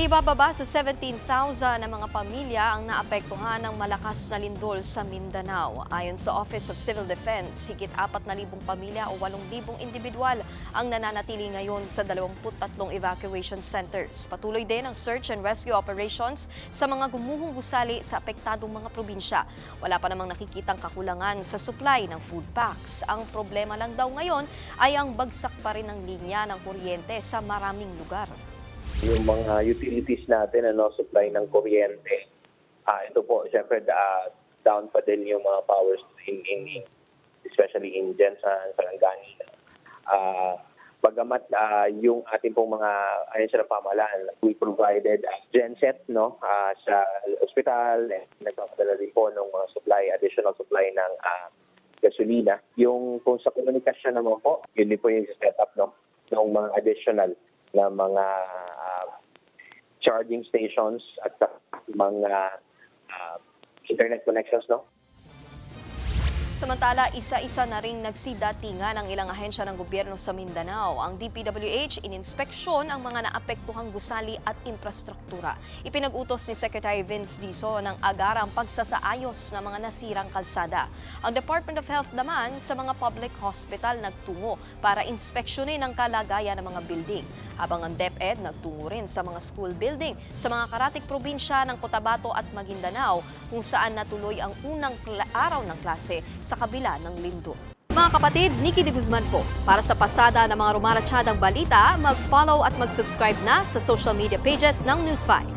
Hindi bababa sa 17,000 na mga pamilya ang naapektuhan ng malakas na lindol sa Mindanao. Ayon sa Office of Civil Defense, higit 4,000 pamilya o 8,000 individual ang nananatili ngayon sa 23 evacuation centers. Patuloy din ang search and rescue operations sa mga gumuhong gusali sa apektadong mga probinsya. Wala pa namang nakikitang kakulangan sa supply ng food packs. Ang problema lang daw ngayon ay ang bagsak pa rin ng linya ng kuryente sa maraming lugar. Yung mga utilities natin, supply ng kuryente. Ito po, syempre, down pa din yung mga powers especially in dyan sa Sarangani. Bagamat yung ating pong mga ahensya ng pamahalaan, we provided genset sa ospital, nagpapadala din po ng mga additional supply ng gasolina. Yung kung sa komunikasyon naman po, yun din po yung setup ng mga additional na mga charging stations at mga internet connections, Samantala, isa-isa na ring nagsidatingan ang ilang ahensya ng gobyerno sa Mindanao. Ang DPWH ininspeksyon ang mga naapektuhang gusali at infrastruktura. Ipinag-utos ni Secretary Vince Dizon ng agarang pagsasaayos ng mga nasirang kalsada. Ang Department of Health naman sa mga public hospital nagtungo para inspeksyonin ang kalagayan ng mga building. Habang ang DepEd nagtungo rin sa mga school building sa mga karatig probinsya ng Cotabato at Maguindanao kung saan natuloy ang unang araw ng klase sa kabila ng lindol. Mga kapatid, Nikki de Guzman po. Para sa pasada ng mga rumaratsyadang balita, mag-follow at mag-subscribe na sa social media pages ng News 5.